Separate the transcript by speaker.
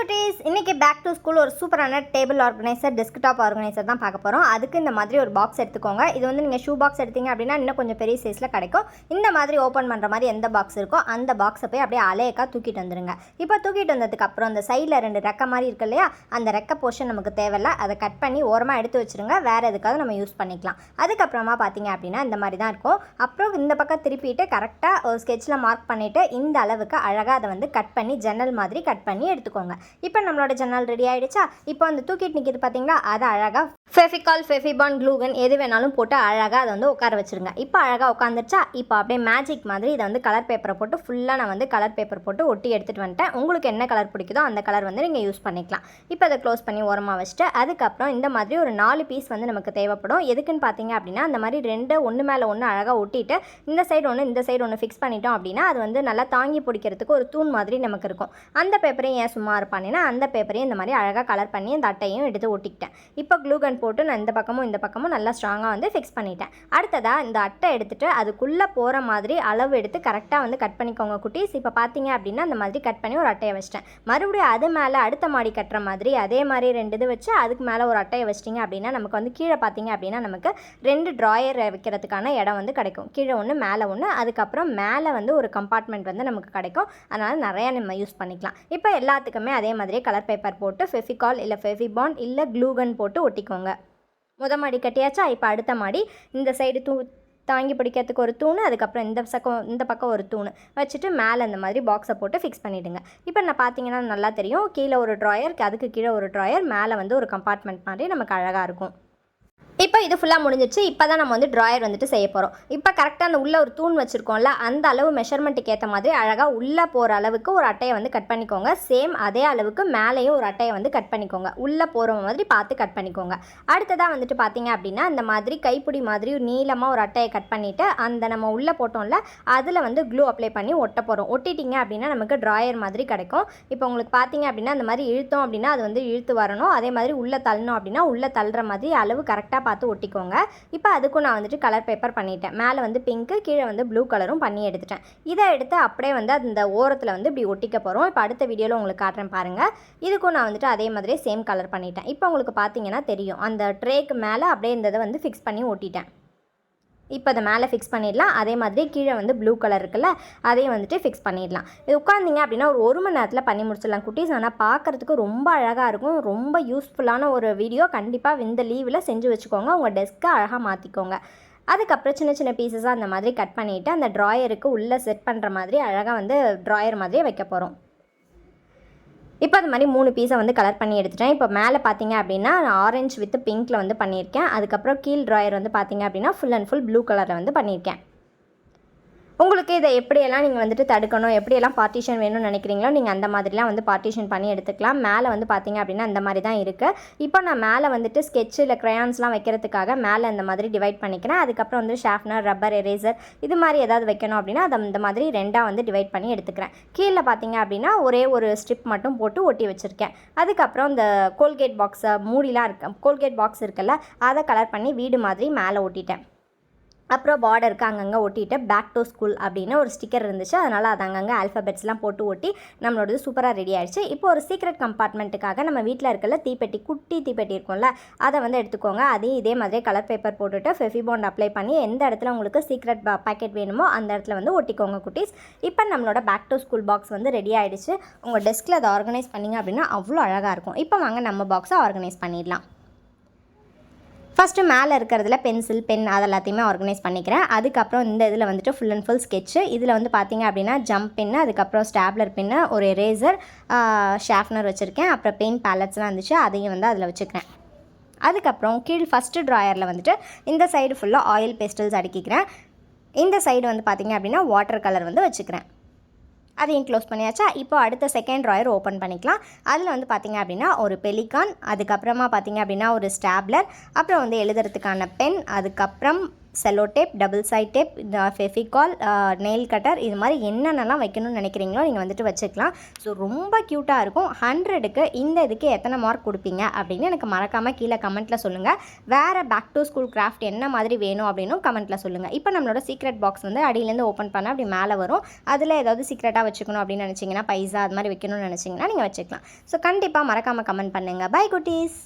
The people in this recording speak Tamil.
Speaker 1: குட்டீஸ், இன்னைக்கு பேக் டு ஸ்கூல் ஒரு சூப்பரான டேபிள் ஆர்கனைசர், டெஸ்க்டாப் ஆர்கனைசர் தான் பார்க்க போகிறோம். அதுக்கு இந்த மாதிரி ஒரு பாக்ஸ் எடுத்துக்கோங்க. இது வந்து நீங்கள் ஷூ பாக்ஸ் எடுத்தீங்க அப்படின்னா இன்னும் கொஞ்சம் பெரிய சைஸில் கிடைக்கும். இந்த மாதிரி ஓப்பன் பண்ணுற மாதிரி எந்த பாக்ஸ் இருக்கோ அந்த பாக்ஸை போய் அப்படியே அலையக்கா தூக்கிட்டு வந்துடுங்க. இப்போ தூக்கிட்டு வந்ததுக்கு அப்புறம் அந்த சைடில் 2 ரெக்கை மாதிரி இருக்கு இல்லையா, அந்த ரெக்கை போர்ஷன் நமக்கு தேவையில்லை. அதை கட் பண்ணி ஓரமாக எடுத்து வச்சுருங்க. வேறு எதுக்காவது நம்ம யூஸ் பண்ணிக்கலாம். அதுக்கப்புறமா பார்த்தீங்க அப்படின்னா இந்த மாதிரி தான் இருக்கும். அப்புறம் இந்த பக்கம் திருப்பிட்டு கரெக்டாக ஒரு ஸ்கெட்சில் மார்க் பண்ணிவிட்டு இந்த அளவுக்கு அழகாக அதை வந்து கட் பண்ணி ஜன்னல் மாதிரி கட் பண்ணி எடுத்துக்கோங்க. இப்போ நம்மளோட ஜன்னல் ரெடி ஆகிடுச்சா? இப்போ அந்த தூக்கிட்டு நிற்கிது பார்த்தீங்களா, அதை அழகாக ஃபெவிகால், ஃபெவிபான், க்ளூகன் எது வேணாலும் போட்டு அழகாக அதை வந்து உட்கார வச்சுருங்க. இப்போ அழகாக உட்காந்துருச்சா? இப்போ அப்படியே மேஜிக் மாதிரி இதை வந்து கலர் பேப்பரை போட்டு ஃபுல்லாக நான் வந்து கலர் பேப்பர் போட்டு ஒட்டி எடுத்துகிட்டு வந்துட்டேன். உங்களுக்கு என்ன கலர் பிடிக்குதோ அந்த கலர் வந்து நீங்கள் யூஸ் பண்ணிக்கலாம். இப்போ அதை க்ளோஸ் பண்ணி ஓரமாக வச்சுட்டு அதுக்கப்புறம் இந்த மாதிரி ஒரு 4 பீஸ் வந்து நமக்கு தேவைப்படும். எதுக்குன்னு பார்த்தீங்க அப்படின்னா, அந்த மாதிரி 2 ஒன்று மேலே ஒன்று அழகாக ஒட்டிட்டு இந்த சைடு ஒன்று இந்த சைடு ஒன்று ஃபிக்ஸ் பண்ணிட்டோம் அப்படின்னா அது வந்து நல்லா தாங்கி பிடிக்கிறதுக்கு ஒரு தூண் மாதிரி நமக்கு இருக்கும். அந்த பேப்பரையும் ஏன் சும்மா இருப்பானேன்னா, அந்த பேப்பரையும் இந்த மாதிரி அழகாக கலர் பண்ணி அந்த அட்டையும் எடுத்து ஒட்டிக்கிட்டேன். இப்போ க்ளூகன் போட்டு நான் இந்த பக்கமும் நல்லா ஸ்ட்ராங்காக வந்து ஃபிக்ஸ் பண்ணிட்டேன். அடுத்ததாக இந்த அட்டை எடுத்துகிட்டு அதுக்குள்ளே போகிற மாதிரி அளவு எடுத்து கரெக்டாக வந்து கட் பண்ணிக்கோங்க குட்டீஸ். இப்போ பார்த்தீங்க அப்படின்னா அந்த மாதிரி கட் பண்ணி ஒரு அட்டையை வச்சிட்டேன். மறுபடியும் அது மேலே அடுத்த மாடி கட்டுற மாதிரி அதே மாதிரி 2 இது வச்சு அதுக்கு மேலே ஒரு அட்டையை வச்சிட்டிங்க அப்படின்னா நமக்கு வந்து கீழே பார்த்தீங்க அப்படின்னா நமக்கு 2 ட்ராயர் வைக்கிறதுக்கான இடம் வந்து கிடைக்கும். கீழே ஒன்று மேலே ஒன்று, அதுக்கப்புறம் மேலே வந்து ஒரு கம்பார்ட்மெண்ட் வந்து நமக்கு கிடைக்கும். அதனால் நிறையா நம்ம யூஸ் பண்ணிக்கலாம். இப்போ எல்லாத்துக்குமே அதே மாதிரி கலர் பேப்பர் போட்டு ஃபெவிகால் இல்லை ஃபெவிபாண்ட் இல்லை க்ளூகன் போட்டு ஒட்டிக்கோங்க. மாடி கட்டியாச்சா? இப்போ அடுத்த மாடி இந்த சைடு தாங்கி பிடிக்கிறதுக்கு ஒரு தூண், அதுக்கப்புறம் இந்த பக்கம் ஒரு தூண் வச்சுட்டு மேலே இந்த மாதிரி பாக்ஸை போட்டு ஃபிக்ஸ் பண்ணிவிடுங்க. இப்போ நான் பார்த்தீங்கன்னா நல்லா தெரியும், கீழே ஒரு ட்ராயர், அதுக்கு கீழே ஒரு ட்ராயர், மேலே வந்து ஒரு கம்பார்ட்மெண்ட் மாதிரி நமக்கு அழகாக இருக்கும். இப்போ இது ஃபுல்லாக முடிஞ்சிச்சு. இப்போ தான் நம்ம வந்து ட்ராயர் வந்துட்டு செய்ய போகிறோம். இப்போ கரெக்டாக அந்த உள்ளே ஒரு தூண் வச்சுருக்கோம்ல, அந்த அளவு மெஷர்மெண்ட்டுக்கு ஏற்ற மாதிரி அழகாக உள்ளே போகிற அளவுக்கு ஒரு அட்டையை வந்து கட் பண்ணிக்கோங்க. சேம் அதே அளவுக்கு மேலேயும் ஒரு அட்டையை வந்து கட் பண்ணிக்கோங்க. உள்ளே போகிற மாதிரி பார்த்து கட் பண்ணிக்கோங்க. அடுத்ததாக வந்துட்டு பார்த்தீங்க அப்படின்னா இந்த மாதிரி கைப்பிடி மாதிரி ஒரு நீளமாக ஒரு அட்டையை கட் பண்ணிவிட்டு அந்த நம்ம உள்ளே போட்டோம்ல அதில் வந்து க்ளூ அப்ளை பண்ணி ஒட்ட போகிறோம். ஒட்டிட்டிங்க அப்படின்னா நமக்கு ட்ராயர் மாதிரி கிடைக்கும். இப்போ உங்களுக்கு பார்த்தீங்க அப்படின்னா அந்த மாதிரி இழுத்தோம் அப்படின்னா அது வந்து இழுத்து வரணும். அதே மாதிரி உள்ளே தள்ளணும் அப்படின்னா உள்ளே தள்ளுற மாதிரி அளவு கரெக்டாக பார்த்து ஒட்டிக்கோங்க. இப்போ அதுக்கும் நான் வந்துட்டு கலர் பேப்பர் பண்ணிட்டேன். மேலே வந்து பிங்க்கு, கீழே வந்து ப்ளூ கலரும் பண்ணி எடுத்துட்டேன். இதை எடுத்து அப்படியே வந்து அந்த ஓரத்தில் வந்து இப்படி ஒட்டிக்க போகிறோம். இப்போ அடுத்த வீடியோவில் உங்களுக்கு காட்டுறேன் பாருங்கள். இதுக்கும் நான் வந்துட்டு அதே மாதிரி சேம் கலர் பண்ணிட்டேன். இப்போ உங்களுக்கு பார்த்தீங்கன்னா தெரியும், அந்த ட்ரேக்கு மேலே அப்படியே இந்த இதை வந்து ஃபிக்ஸ் பண்ணி ஒட்டிட்டேன். இப்போ அதை மேலே ஃபிக்ஸ் பண்ணிடலாம். அதே மாதிரி கீழே வந்து ப்ளூ கலர் இருக்குல்ல, அதையும் வந்துட்டு ஃபிக்ஸ் பண்ணிடலாம். இது உட்காந்திங்க அப்படின்னா ஒரு மணி நேரத்தில் பண்ணி முடிச்சிடலாம் குட்டீஸ். ஆனால் பார்க்குறதுக்கு ரொம்ப அழகாக இருக்கும். ரொம்ப யூஸ்ஃபுல்லான ஒரு வீடியோ. கண்டிப்பாக இந்த லீவில் செஞ்சு வச்சுக்கோங்க. உங்கள் டெஸ்க்கை அழகாக மாற்றிக்கோங்க. அதுக்கப்புறம் சின்ன பீசஸாக அந்த மாதிரி கட் பண்ணிவிட்டு அந்த ட்ராயருக்கு உள்ளே செட் பண்ணுற மாதிரி அழகாக வந்து ட்ராயர் மாதிரியே வைக்க போகிறோம். இப்போ அது மாதிரி 3 பீஸை வந்து கலர் பண்ணி எடுத்துட்டேன். இப்போ மேலே பார்த்தீங்க அப்படின்னா ஆரஞ்சு வித் பிங்க்கில் வந்து பண்ணியிருக்கேன். அதுக்கப்புறம் கீழ் ட்ராயர் வந்து பார்த்தீங்க அப்படின்னா ஃபுல் அண்ட் ஃபுல் ப்ளூ கலரில் வந்து பண்ணியிருக்கேன். உங்களுக்கு இதை எப்படியெல்லாம் நீங்கள் வந்துட்டு தடுக்கணும், எப்படியெல்லாம் பார்ட்டிஷன் வேணும்னு நினைக்கிறீங்களோ நீங்கள் அந்த மாதிரிலாம் வந்து பார்ட்டிஷன் பண்ணி எடுத்துக்கலாம். மேலே வந்து பார்த்தீங்க அப்படின்னா இந்த மாதிரி தான் இருக்குது. இப்போ நான் மேலே வந்துட்டு ஸ்கெட்சு இல்லை க்ரையான்ஸ்லாம் வைக்கிறதுக்காக மேலே இந்த மாதிரி டிவைட் பண்ணிக்கிறேன். அதுக்கப்புறம் வந்து ஷார்ப்னர், ரப்பர், எரேசர் இது மாதிரி ஏதாவது வைக்கணும் அப்படின்னா அதை இந்த மாதிரி 2ஆக வந்து டிவைட் பண்ணி எடுத்துக்கிறேன். கீழே பார்த்தீங்க அப்படின்னா ஒரே ஒரு ஸ்ட்ரிப் மட்டும் போட்டு ஒட்டி வச்சுருக்கேன். அதுக்கப்புறம் இந்த கோல்கேட் பாக்ஸை மூடிலாம் இருக்கு, கோல்கேட் பாக்ஸ் இருக்குல்ல, அதை கலர் பண்ணி வீடு மாதிரி மேலே ஒட்டிட்டேன். அப்புறம் பார்டருக்கு அங்கங்கே ஒட்டிட்டு பேக் டு ஸ்கூல் அப்படின்னு ஒரு ஸ்டிக்கர் இருந்துச்சு. அதனால் அது அங்கங்கே ஆல்ஃபபெட்ஸ்லாம் போட்டு ஒட்டி நம்மளோடது சூப்பராக ரெடி ஆகிடுச்சு. இப்போ ஒரு சீக்ரெட் கம்பார்ட்மெண்ட்டுக்காக நம்ம வீட்டில் இருக்கல தீப்பெட்டி, குட்டி தீப்பெட்டி இருக்கும்ல, அதை வந்து எடுத்துக்கோங்க. அதையும் இதே மாதிரி கலர் பேப்பர் போட்டுட்டு ஃபெவிபாண்ட் அப்ளை பண்ணி எந்த இடத்துல உங்களுக்கு சீக்ரெட் பாக்கெட் வேணுமோ அந்த இடத்துல வந்து ஒட்டிக்கோங்க குட்டீஸ். இப்போ நம்மளோட பேக் டு ஸ்கூல் பாக்ஸ் வந்து ரெடி ஆகிடுச்சு. உங்கள் டெஸ்கில் அதை ஆர்கனைஸ் பண்ணிங்க அப்படின்னா அவ்வளோ அழகாக இருக்கும். இப்போ வாங்க நம்ம பாக்ஸை ஆர்கனைஸ் பண்ணிடலாம். ஃபஸ்ட்டு மேலே இருக்கிறதுல பென்சில், பென் அது எல்லாத்தையுமே ஆர்கனைஸ் பண்ணிக்கிறேன். அதுக்கப்புறம் இந்த இதில் வந்துட்டு ஃபுல் அண்ட் ஃபுல் ஸ்கெட்சு. இதில் வந்து பார்த்தீங்க அப்படின்னா ஜம்ப் பின்னு, அதுக்கப்புறம் ஸ்டாப்லர் பின்னு, ஒரு எரேசர், ஷார்ப்னர் வச்சுருக்கேன். அப்புறம் பெயிண்ட் பேலட்ஸ்லாம் இருந்துச்சு, அதையும் வந்து அதில் வச்சுக்கிறேன். அதுக்கப்புறம் கீழ் ஃபஸ்ட்டு ட்ராயரில் வந்துட்டு இந்த சைடு ஃபுல்லாக ஆயில் பெஸ்டல்ஸ் அடுக்கிக்கிறேன். இந்த சைடு வந்து பார்த்தீங்க அப்படின்னா வாட்டர் கலர் வந்து வச்சுக்கிறேன். அதையும் க்ளோஸ் பண்ணியாச்சா? இப்போ அடுத்த செகண்ட் ட்ராயர் ஓப்பன் பண்ணிக்கலாம். அதில் வந்து பார்த்திங்க அப்படின்னா ஒரு பெலிகான், அதுக்கப்புறமா பார்த்திங்க அப்படின்னா ஒரு ஸ்டாப்லர், அப்புறம் வந்து எழுதுறதுக்கான பென், அதுக்கப்புறம் cello tape, double side tape, Fevicol, nail cutter, இது மாதிரி என்னென்னலாம் வைக்கணும்னு நினைக்கிறீங்களோ நீங்கள் வந்துட்டு வச்சுக்கலாம். ஸோ ரொம்ப க்யூட்டாக இருக்கும். 100க்கு இந்த இதுக்கு எத்தனை மார்க் கொடுப்பீங்க அப்படின்னு எனக்கு மறக்காமல் கீழே கமெண்ட்டில் சொல்லுங்கள். வேறு பேக் டு ஸ்கூல் கிராஃப்ட் என்ன மாதிரி வேணும் அப்படின்னும் கமெண்ட்டில் சொல்லுங்கள். இப்போ நம்மளோட சீக்ரெட் பாக்ஸ் வந்து அடியிலேருந்து ஓப்பன் பண்ண அப்படி மேலே வரும். அதில் ஏதாவது சீக்ரெட்டாக வச்சுக்கணும் அப்படின்னு நினச்சிங்கன்னா, பைசா அது மாதிரி வைக்கணும்னு நினச்சிங்கன்னா நீங்கள் வச்சுக்கலாம். ஸோ கண்டிப்பாக மறக்காமல் கமெண்ட் பண்ணுங்கள். பை குட்டீஸ்.